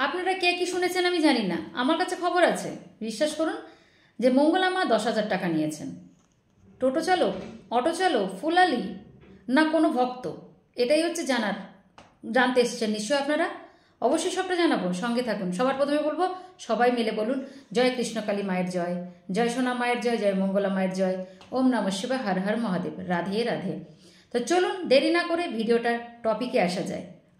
আপনারা কে কি শুনেছেন আমি জানি না, আমার কাছে খবর আছে। বিশ্বাস করুন যে মঙ্গলা মা 10,000 টাকা নিয়েছেন। টোটো চালক, অটো চালক, ফুলালি না কোনো ভক্ত, এটাই হচ্ছে জানতে এসছেন নিশ্চয়ই আপনারা। অবশ্যই সবটা জানাবো, সঙ্গে থাকুন। সবার প্রথমে বলবো সবাই মিলে বলুন জয় কৃষ্ণকালী মায়ের জয়, জয় সোনা মায়ের জয়, জয় মঙ্গলা মায়ের জয়, ওম নমঃ শিবায়, হর হর মহাদেব, রাধে রাধে। তো চলুন দেরি না করে ভিডিওটার টপিকে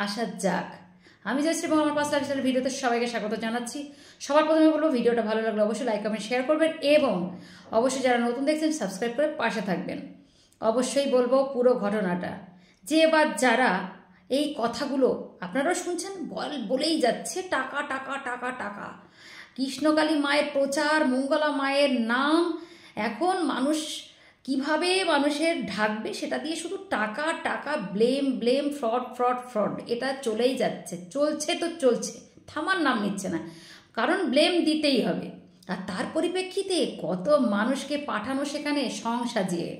আসা যাক। আমি জয়শ্রী এবং আমার পাঁচ লাইফস্টাইল ভিডিওতে সবাইকে স্বাগত জানাচ্ছি। সবার প্রথমে বলবো ভিডিওটা ভালো লাগলে অবশ্যই লাইক কমেন্ট শেয়ার করবেন এবং অবশ্যই যারা নতুন দেখছেন সাবস্ক্রাইব করে পাশে থাকবেন। অবশ্যই বলবো পুরো ঘটনাটা, যে এবার যারা এই কথাগুলো আপনারাও শুনছেন বলেই যাচ্ছে টাকা টাকা টাকা টাকা, কৃষ্ণকালী মায়ের প্রচার, মঙ্গলা মায়ের নাম, এখন মানুষ কিভাবে মানুষের ঢাকবে সেটা দিয়ে শুধু টাকা টাকা, ব্লেম, ফ্রড, এটা চলেই যাচ্ছে, চলছে, থামার নাম নিচ্ছে না, কারণ ব্লেম দিতেই হবে। আর তার পরিপ্রেক্ষিতে কত মানুষকে পাঠানো সেখানে সং সাজিয়ে,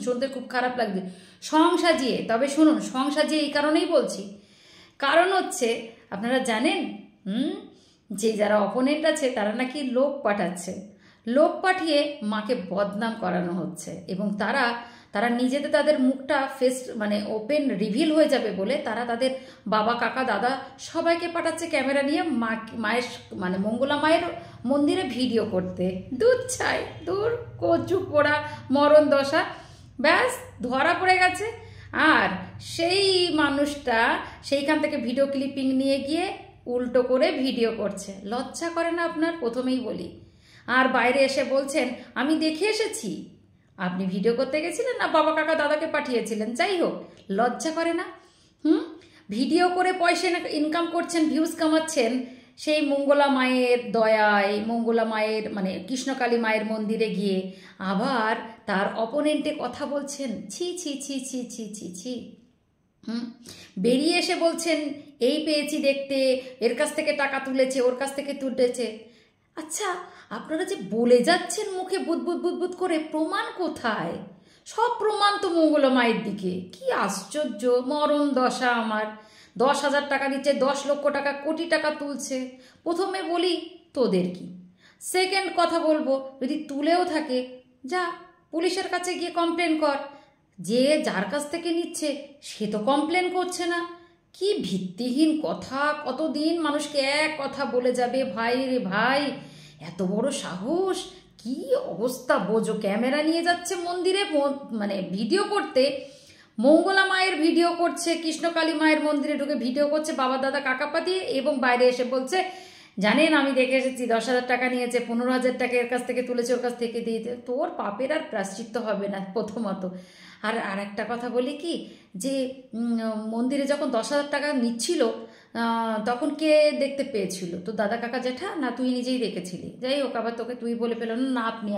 শুনতে খুব খারাপ লাগছে, সং সাজিয়ে। তবে শুনুন, সং সাজিয়ে এই কারণেই বলছি, কারণ হচ্ছে আপনারা জানেন যে যারা অপোনেন্ট আছে তারা নাকি লোক পাঠিয়ে মাকে বদনাম করানো হচ্ছে এবং তারা নিজেদের তাদের মুখটা ওপেন রিভিল হয়ে যাবে বলে তারা তাদের বাবা, কাকা, দাদা সবাইকে পাঠাচ্ছে ক্যামেরা নিয়ে মায়ের মঙ্গলা মায়ের মন্দিরে ভিডিও করতে। দূর কচু পোড়া মরণ দশা, ব্যাস ধরা পড়ে গেছে। আর সেই মানুষটা সেইখান থেকে ভিডিও ক্লিপিং নিয়ে গিয়ে উল্টো করে ভিডিও করছে। লজ্জা করে না আপনার? প্রথমেই বলি। আর বাইরে এসে বলছেন আমি দেখে এসেছি। আপনি ভিডিও করতে গেছিলেন না বাবা, কাকা, দাদাকে পাঠিয়েছিলেন? যাই হোক, লজ্জা করে না? ভিডিও করে পয়সা ইনকাম করছেন, ভিউজ কামাচ্ছেন, সেই মঙ্গলা মায়ের দয়ায়, মঙ্গলা মায়ের কৃষ্ণকালী মায়ের মন্দিরে গিয়ে আবার তার অপোনেন্টে কথা বলছেন। ছি ছি ছি ছি ছি ছি ছি। বেরিয়ে এসে বলছেন এই পেয়েছি দেখতে, এর কাছ থেকে টাকা তুলেছে, ওর কাছ থেকে তুলেছে। আচ্ছা, আপনারা যে বলে যাচ্ছেন মুখে বুদবুদ করে, প্রমাণ কোথায়? সব প্রমাণ তো মঙ্গলা মায়ের দিকে। কি আশ্চর্য মরণ দশা আমার। 10,000 টাকা দিচ্ছে, 10 লক্ষ টাকা, কোটি টাকা তুলছে। প্রথমে বলি তোদের কি, সেকেন্ড কথা বলবো যদি তুলেও থাকে যা পুলিশের কাছে গিয়ে কমপ্লেন কর। যে যার কাছ থেকে নিচ্ছে সে তো কমপ্লেন করছে না। কি ভিত্তিহীন কথা, কতদিন মানুষকে এক কথা বলে যাবে। ভাই রে ভাই, এত বড় সাহস! কি অবস্থা বোঝো, ক্যামেরা নিয়ে যাচ্ছে মন্দিরে ভিডিও করতে, মঙ্গলা মায়ের ভিডিও করছে, কৃষ্ণকালী মায়ের মন্দিরে ঢুকে ভিডিও করছে বাবা, দাদা, কাকাপা দিয়ে, এবং বাইরে এসে বলছে জানেন আমি দেখে এসেছি 10,000 টাকা নিয়েছে, 15,000 টাকা এর কাছ থেকে তুলেছে, ওর কাছ থেকে দিয়েছে। তোর পাপের আর প্রায়শ্চিত্ত হবে না প্রথমত। আর একটা কথা বলি কি, যে মন্দিরে যখন 10,000 টাকা নিচ্ছিল তখন কে দেখতে পেয়েছিল? তো দাদা, কাকা, জেঠা, না তুই নিজেই দেখেছিলি? যাই হোক, আবার তোকে তুই বলে পেল না, আপনি।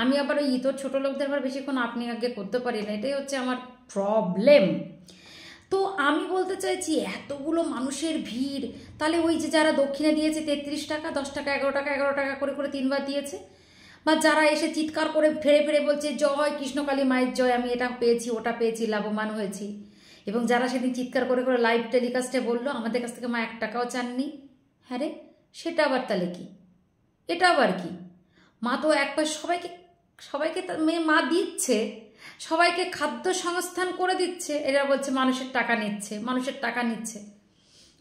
আমি আবার ওই তোর ছোটো লোকদের আবার বেশিক্ষণ আপনি আগে করতে পারি না, এটাই হচ্ছে আমার প্রবলেম। তো আমি বলতে চাইছি এতগুলো মানুষের ভিড়, তাহলে ওই যে যারা দক্ষিণে দিয়েছে 33 টাকা, 10 টাকা, 11 টাকা করে 3বার দিয়েছে, বা যারা এসে চিৎকার করে ফেরে বলছে জয় কৃষ্ণকালী মায়ের জয়, আমি এটা পেয়েছি, ওটা পেয়েছি, লাভবান হয়েছি, এবং যারা সেদিন চিৎকার করে লাইভ টেলিকাস্টে বললো আমাদের কাছ থেকে মা 1 টাকাও চাননি। হ্যাঁ রে, সেটা আবার তাহলে কি? এটা আবার কি? মা তো একবার সবাইকে মা দিচ্ছে, সবাইকে খাদ্য সংস্থান করে দিচ্ছে। এরা বলছে মানুষের টাকা নিচ্ছে।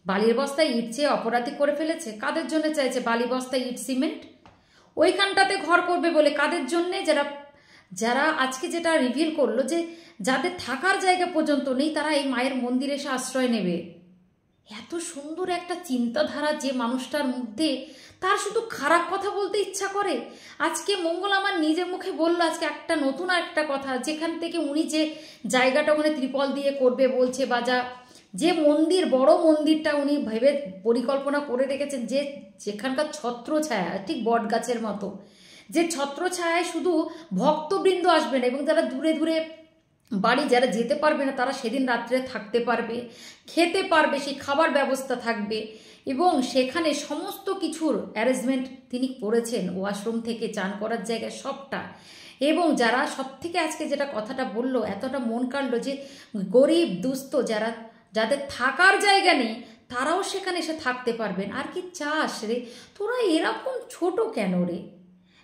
বালির বস্তায় ইট চেয়ে অপরাধী করে ফেলেছে। কাদের জন্য চাইছে বালি বস্তায় ইট সিমেন্ট? ওইখানটাতে ঘর করবে বলে কাদের জন্যে? যারা আজকে যেটা রিভিল করলো যে যাদের থাকার জায়গা পর্যন্ত নেই তারা এই মায়ের মন্দিরে এসে আশ্রয় নেবে। এত সুন্দর একটা চিন্তাধারা যে মানুষটার মধ্যে, তার শুধু খারাপ কথা বলতে ইচ্ছা করে। আজকে মঙ্গলা আমার নিজের মুখে বললো আজকে একটা নতুন একটা কথা, যেখান থেকে উনি যে জায়গাটা ওখানে ত্রিপল দিয়ে করবে বলছে, বা যে মন্দির, বড় মন্দিরটা উনি ভেবে পরিকল্পনা করে রেখেছেন, যেখানকার ছত্রছায়া ঠিক বট গাছের মতো, যে ছত্রছায়ায় শুধু ভক্তবৃন্দ আসবেন এবং যারা দূরে দূরে বাড়ি যারা যেতে পারবে না তারা সেদিন রাত্রে থাকতে পারবে, খেতে পারবে, সেই খাবার ব্যবস্থা থাকবে, এবং সেখানে সমস্ত কিছুর অ্যারেঞ্জমেন্ট তিনি করেছেন, ওয়াশরুম থেকে চান করার জায়গা সবটা। এবং যারা সবথেকে আজকে যেটা কথাটা বললো, এতটা মন কাড়লো, যে গরিব দুস্থ যাদের থাকার জায়গা নেই তারাও সেখানে এসে থাকতে পারবেন। আর কি চাস রে, তোরা এরকম ছোট কেন রে?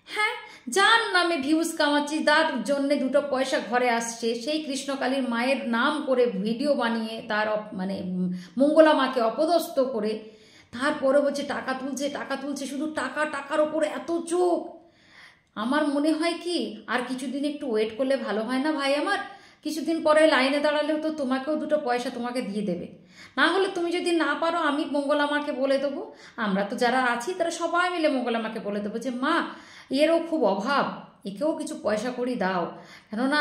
হ্যাঁ, যার নামে ভিউজ কামাচ্ছিস, তার জন্যে দুটো পয়সা ঘরে আসছে, সেই কৃষ্ণকালীর মায়ের নাম করে ভিডিও বানিয়ে তার মানে মঙ্গলা মাকে অপদস্থ করে তারপরে বলছে টাকা তুলছে টাকা তুলছে, শুধু টাকা, টাকার ওপরে এত চোখ। আমার মনে হয় কি আর কিছুদিন একটু ওয়েট করলে ভালো হয় না ভাই আমার? কিছুদিন পরে লাইনে দাঁড়ালেও তো তোমাকেও দুটো পয়সা তোমাকে দিয়ে দেবে। না হলে তুমি যদি না পারো, আমি মঙ্গলা মাকে বলে দেবো, আমরা তো যারা আছি তারা সবাই মিলে মঙ্গলা মাকে বলে দেবো যে মা এরও খুব অভাব, একেও কিছু পয়সা করি দাও। কেননা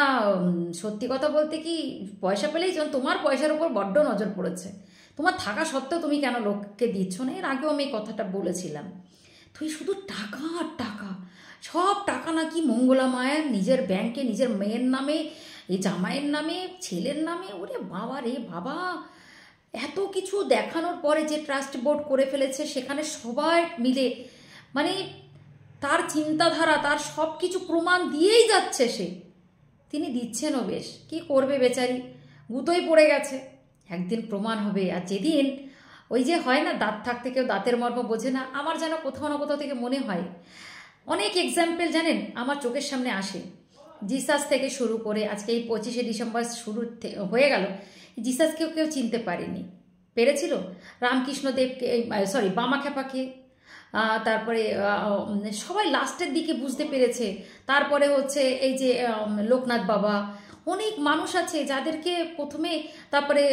সত্যি কথা বলতে কি, পয়সা পেলেই যখন তোমার পয়সার উপর বড্ড নজর পড়েছে, তোমার থাকা সত্ত্বেও তুমি কেন লোককে দিচ্ছ না? এর আগেও আমি এই কথাটা বলেছিলাম। তুই শুধু টাকা আর টাকা, সব টাকা নাকি মঙ্গলা মায়ের নিজের ব্যাংকে, নিজের মেয়ের নামে, এই জামাইয়ের নামে, ছেলের নামে। ওরে বাবা রে বাবা, এত কিছু দেখানোর পরে যে ট্রাস্ট বোর্ড করে ফেলেছে, সেখানে সবাই মিলে মানে তার চিন্তাধারা, তার সব কিছু প্রমাণ দিয়েই যাচ্ছে সে। তিনি দিচ্ছেনও বেশ, কি করবে বেচারি, গুতোই পড়ে গেছে। একদিন প্রমাণ হবে। আর যেদিন ওই যে হয় না, দাঁত থাকতে কেউ দাঁতের মর্ম বোঝে না, আমার যেন কোথাও না কোথাও থেকে মনে হয় অনেক এক্সাম্পল জানেন আমার চোখের সামনে আসে। জিসাস থেকে শুরু করে আজকে এই 25শে ডিসেম্বর শুরু হয়ে গেল, জিসাসকেও কেউ চিনতে পারেনি, পেরেছিল? রামকৃষ্ণদেবকে, সরি বামাখ্যাপাকে, তারপরে সবাই লাস্টের দিকে বুঝতে পেরেছে। তারপরে হচ্ছে এই যে লোকনাথ বাবা, অনেক মানুষ আছে যাদেরকে প্রথমে, তারপরে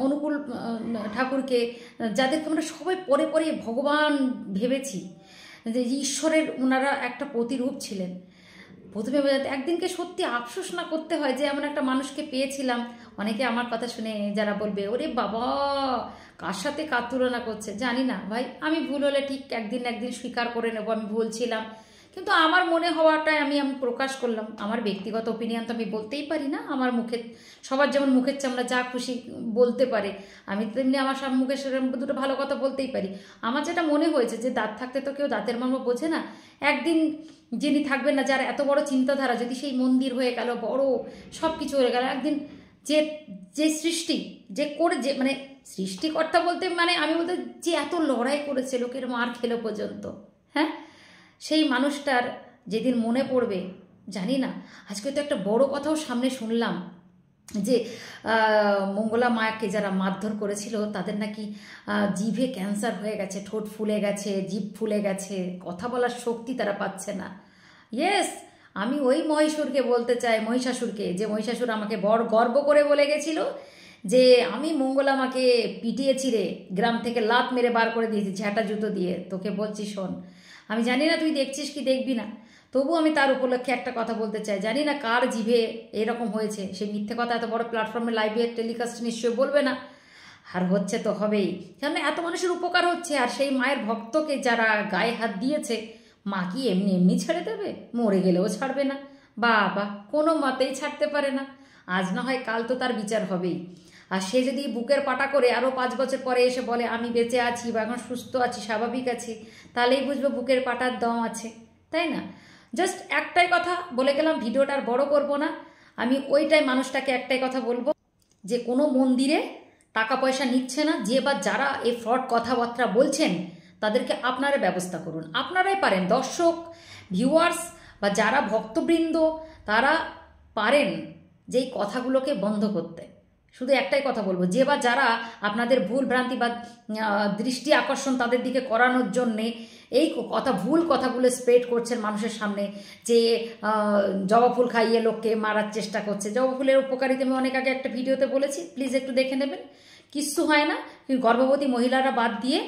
অনুকূল ঠাকুরকে, যাদেরকে আমরা সবাই পরে পরে ভগবান ভেবেছি, যে ঈশ্বরের ওনারা একটা প্রতিরূপ ছিলেন। প্রথমে একদিনকে সত্যি আফসোস না করতে হয় যে এমন একটা মানুষকে পেয়েছিলাম। অনেকে আমার কথা শুনে যারা বলবে ওরে বাবা কার সাথে কার তুলনা করছে, জানি না ভাই, আমি ভুল হলে ঠিক একদিন স্বীকার করে নেব আমি ভুল ছিলাম। কিন্তু আমার মনে হওয়াটাই আমি প্রকাশ করলাম। আমার ব্যক্তিগত ওপিনিয়ন তো আমি বলতেই পারি না। আমার মুখে, সবার যেমন মুখের চামড়া যা খুশি বলতে পারে, আমি তেমনি আমার সব মুখে দুটো ভালো কথা বলতেই পারি। আমার যেটা মনে হয়েছে যে দাঁত থাকতে তো কেউ দাঁতের মর্ম বোঝে না। একদিন যিনি থাকবেন না, যার এত বড় চিন্তাধারা, যদি সেই মন্দির হয়ে গেল, বড় সব কিছু হয়ে গেল, একদিন যে যে সৃষ্টি যে করে, যে মানে সৃষ্টিকর্তা বলতে মানে আমি বলতে যে এত লড়াই করেছে, লোকের মার খেলো পর্যন্ত, হ্যাঁ, সেই মানুষটার যেদিন মনে পড়বে, জানি না। আজকে তো একটা বড় কথাও সামনে শুনলাম যে মঙ্গলা মাকে যারা মারধর করেছিল তাদের নাকি জিভে ক্যান্সার হয়ে গেছে, ঠোঁট ফুলে গেছে, জিভ ফুলে গেছে, কথা বলার শক্তি তারা পাচ্ছে না। ইয়েস, আমি ওই মহিষাসুরকে বলতে চাই, মহিষাসুরকে, যে মহিষাসুর আমাকে বড় গর্ব করে বলে গেছিল যে আমি মঙ্গলা মাকে পিটিয়েছি রে, গ্রাম থেকে লাত মেরে বার করে দিয়েছি ঝ্যাঁটা জুতো দিয়ে। তোকে বলছি শোন, আমি জানি না তুই দেখছিস কি দেখবি না, তবু আমি তার উপলক্ষে একটা কথা বলতে চাই। জানি না কার জিভে এরকম হয়েছে, সে মিথ্যে কথা এত বড় প্ল্যাটফর্মে লাইভে টেলিকাস্ট নিশ্চয়ই বলবে না, আর হচ্ছে তো হবেই, কারণ এত মানুষের উপকার হচ্ছে। আর সেই মায়ের ভক্তকে যারা গায়ে হাত দিয়েছে, মা কি এমনি এমনি ছেড়ে দেবে? মরে গেলেও ছাড়বে না, বাবা কোনো মতেই ছাড়তে পারে না। আজ না হয় কাল তো তার বিচার হবেই। আর সে যদি বুকের পাটা করে আরও 5 বছর পরে এসে বলে আমি বেঁচে আছি বা এখন সুস্থ আছি, স্বাভাবিক আছি, তাহলেই বুঝবো বুকের পাটার দম আছে, তাই না? জাস্ট একটাই কথা বলে গেলাম, ভিডিওটা আর বড় করব না। আমি ওইটাই মানুষটাকে একটাই কথা বলবো, যে কোনো মন্দিরে টাকা পয়সা নিচ্ছে না, যে বা যারা এই ফ্রড কথাবার্তা বলছেন তাদেরকে আপনারা ব্যবস্থা করুন। আপনারাই পারেন, দর্শক, ভিউয়ার্স বা যারা ভক্তবৃন্দ, তারা পারেন যেই কথাগুলোকে বন্ধ করতে। শুধু একটাই কথা বলবো, যে বা যারা আপনাদের ভুল ভ্রান্তি বা দৃষ্টি আকর্ষণ তাদের দিকে করানোর জন্যে এই কথা, ভুল কথাগুলো স্প্রেড করছেন মানুষের সামনে, যে জবা ফুল খাইয়ে লোককে মারার চেষ্টা করছে। জবা ফুলের উপকারিতা আমি অনেক আগে একটা ভিডিওতে বলেছি, প্লিজ একটু দেখে নেবেন। কিচ্ছু হয় না, কিন্তু গর্ভবতী মহিলারা বাদ দিয়ে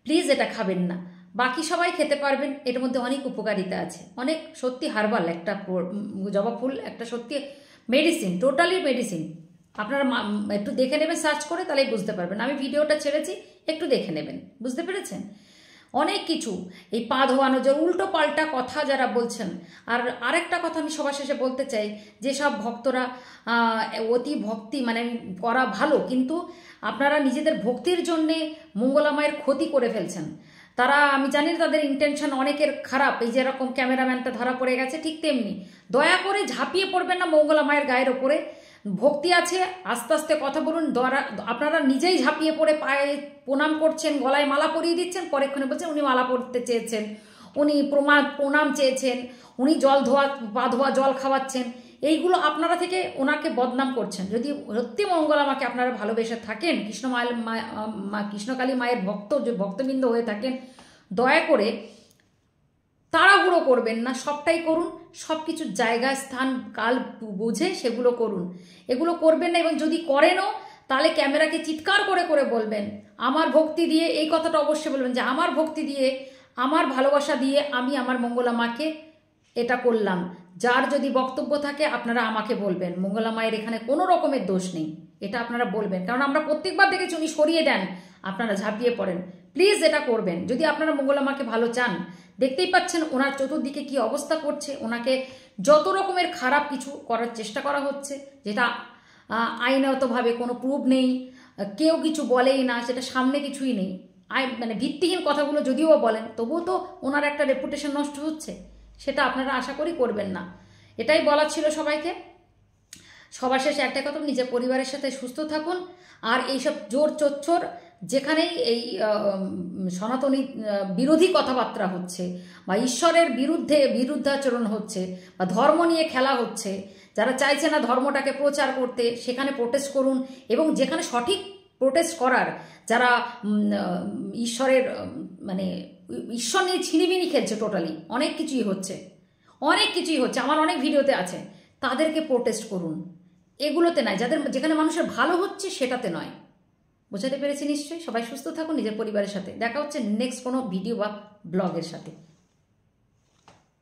প্লিজ এটা খাবেন না, বাকি সবাই খেতে পারবেন। এর মধ্যে অনেক উপকারিতা আছে, অনেক সত্যি হার্বাল একটা জবা ফুল, একটা সত্যি মেডিসিন, টোটালি মেডিসিন। আপনারা একটু দেখে নেবেন সার্চ করে, তাহলেই বুঝতে পারবেন। আমি ভিডিওটা ছেড়েছি, একটু দেখে নেবেন, বুঝতে পেরেছেন? অনেক কিছু এই পা ধোয়ানো, যে উল্টো পাল্টা কথা যারা বলছেন। আর আরেকটা কথা আমি সবার শেষে বলতে চাই, যেসব ভক্তরা অতি ভক্তি মানে করা ভালো, কিন্তু আপনারা নিজেদের ভক্তির জন্যে মঙ্গলা মায়ের ক্ষতি করে ফেলছেন। তারা, আমি জানি তাদের ইন্টেনশন অনেকের খারাপ, এই যেরকম ক্যামেরাম্যানটা ধরা পড়ে গেছে, ঠিক তেমনি দয়া করে ঝাঁপিয়ে পড়বেন না মঙ্গলা মায়ের গায়ের ওপরে। ভক্তি আছে, আস্তে আস্তে কথা বলুন। আপনারা নিজেই ঝাঁপিয়ে পড়ে পায়ে প্রণাম করছেন, গলায় মালা পরিয়ে দিচ্ছেন, পরেক্ষণে বলছেন উনি মালা পরতে চেয়েছেন, উনি প্রণাম চেয়েছেন, উনি জল ধোয়া পা ধোয়া জল খাওয়াচ্ছেন। এইগুলো আপনারা থেকে ওনাকে বদনাম করছেন। যদি সত্যি মঙ্গলামাকে আপনারা ভালোবেসে থাকেন, কৃষ্ণকালী মায়ের ভক্তবৃন্দ হয়ে থাকেন, দয়া করে তাড়াহুড়ো করবেন না, সবটাই করুন, সব কিছুর জায়গা স্থান কাল বুঝে সেগুলো করুন। এগুলো করবেন না, এবং যদি করেনও তাহলে ক্যামেরাকে চিৎকার করে করে বলবেন আমার ভক্তি দিয়ে, এই কথাটা অবশ্যই বলবেন যে আমার ভক্তি দিয়ে, আমার ভালোবাসা দিয়ে আমি আমার মঙ্গলামাকে এটা করলাম। যার যদি বক্তব্য থাকে আপনারা আমাকে বলবেন, মঙ্গলা মায়ের এখানে কোনো রকমের দোষ নেই, এটা আপনারা বলবেন। কারণ আমরা প্রত্যেকবার দেখেছি উনি সরিয়ে দেন, আপনারা ঝাঁপিয়ে পড়েন। প্লিজ এটা করবেন যদি আপনারা মঙ্গলা মাকে ভালো চান। দেখতেই পাচ্ছেন ওনার চতুর্দিকে কি অবস্থা করছে, ওনাকে যত রকমের খারাপ কিছু করার চেষ্টা করা হচ্ছে, যেটা আইনগতভাবে কোনো প্রুফ নেই, কেউ কিছু বলেই না, সেটা সামনে কিছুই নেই, মানে ভিত্তিহীন কথাগুলো যদিও বলেন, তবুও তো ওনার একটা রেপুটেশন নষ্ট হচ্ছে। সেটা আপনারা আশা করি করবেন না। এটাই বলার ছিল সবাইকে। সবার শেষে একটা কথা, নিজের পরিবারের সাথে সুস্থ থাকুন। আর এইসব জোর চোচ্চর যেখানেই এই সনাতনী বিরোধী কথাবার্তা হচ্ছে, বা ঈশ্বরের বিরুদ্ধাচরণ হচ্ছে, বা ধর্ম নিয়ে খেলা হচ্ছে, যারা চাইছে না ধর্মটাকে প্রচার করতে, সেখানে প্রোটেস্ট করুন। এবং যেখানে সঠিক প্রোটেস্ট করার, যারা ঈশ্বরের মানে ঈশ্বর নিয়ে ছিনিবিনি খেলছে, টোটালি অনেক কিছুই হচ্ছে, আমার অনেক ভিডিওতে আছে, তাদেরকে প্রোটেস্ট করুন। এগুলোতে নয়, যেখানে মানুষের ভালো হচ্ছে সেটাতে নয়। বোঝাতে পেরেছি নিশ্চয়ই? সবাই সুস্থ থাকুন নিজের পরিবারের সাথে। দেখা হচ্ছে নেক্সট কোনো ভিডিও বা ব্লগের সাথে।